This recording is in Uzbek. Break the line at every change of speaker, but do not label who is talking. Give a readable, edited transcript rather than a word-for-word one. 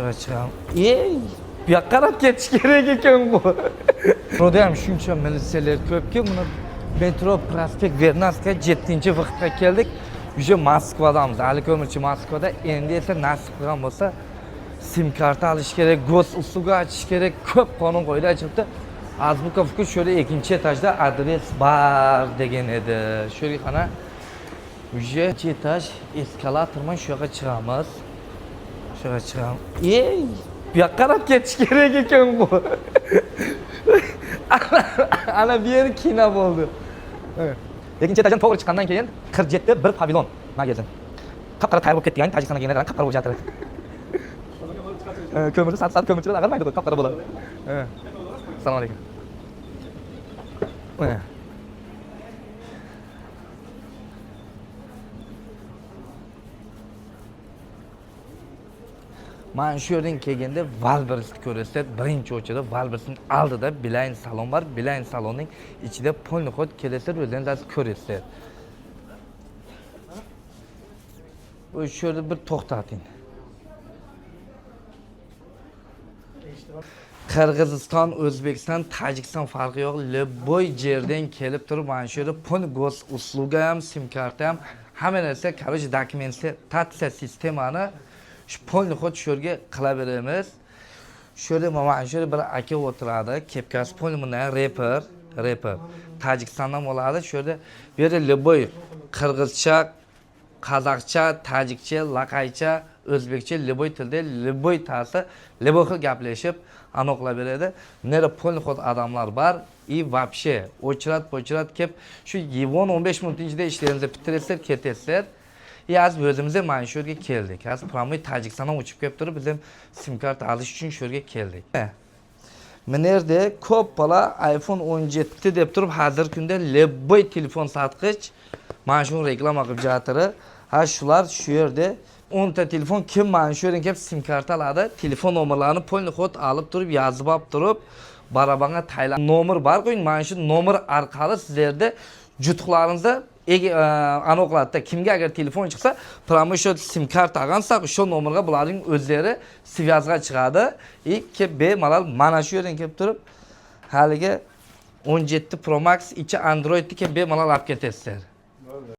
Şöyle çıkalım. Bu yoqqa qarab ketish kerak ekan bu. Burada ham shuncha militsiyalar ko'pki, buni metro prospekt Vernadskaya 7-vaqtga keldik. Уже Moskvadamiz. Hali ko'mirchi Moskvada. Endi esa nasib qilgan bo'lsa sim karta olish kerak, gos usluga achish kerak, ko'p qonun qoida chiqdi. Azbukovga şöyle ikinci etajda adres bar degan edi. Şöyle qana уже etaj eskalatorman shu yoqqa chiqamiz. Shu yoqqa chiqamiz. Bu yoqqa qarab ketish kerak ekan bu. Ana bu yer kino bo'ldi. Ikkinchi etajdan to'g'ri chiqqandan keyin 47 bir pavilon magazin. Qap-qara tayyor bo'lib ketgan, Tojikistonga kelganlar qap-qara bo'lib жатыр. Ko'mirchi sat ko'mirchilar ag'armaydi, qap-qara bo'ladi. Assalomu alaykum. Men shu yerdan kelganda Valbersni ko'rasiz. Birinchi o'chada Valbersning oldida Beeline salon bor. Beeline salonning ichida polni xod kelasizlar, o'zingiz ko'rasiz. Bu shu yerda bir to'xtating. Qirg'iziston, O'zbekiston, Tojikiston farqi yo'q. Любой yerdan kelib turib, mana shu yerda pul gos usluga ham, sim karta ham, hamma narsa, короче, dokumentatsiya sistemani shu pulni xud shu yerga qilaveramiz. Shu yerda mana shu yerda bir aka o'tiradi, kepkasi pul bundan reper. Tojikistondan bo'ladi. Shu yerda bu yerda любой qirg'izcha, qozoqcha, tojikcha, laqaycha, o'zbekcha, любой tilda, любой ta'sir, любой xil gaplashib aniqlab beradi. Nera pulni xod odamlar bor. И вообще o'chirat kelib shu 10-15 minut ichida ishlaringizni bitirasizlar, ketasizlar. Az o'zimiz ham mana shu yerga keldik. Az promoy Tojikistondan uchib kelib turib, biz ham sim kart olish uchun shu yerga keldik. Mana yerda ko'p bola iPhone 17 deb turib, hozir kunda любой telefon sotqich mana shu reklama qilib жатыр. Ha shular shu yerda 10 ta telefon kim mana shu yerdan kelib sim kart oladi, telefon nomerlarini polni xod olib turib, yozib olib turib, barabanga taylan nomer bor qo'ying. Mana shu nomer orqali sizlarda jutuqlaringizda aniqlatda kimga agar telefon chiqsa, pramo shu sim kart olgansa, shu nomerga bularning o'zlari svязga chiqadi. Malal mana shu yerdan kelib turib, haliga 17 Pro Max ichi Androidni kelib malal olib ketasizlar.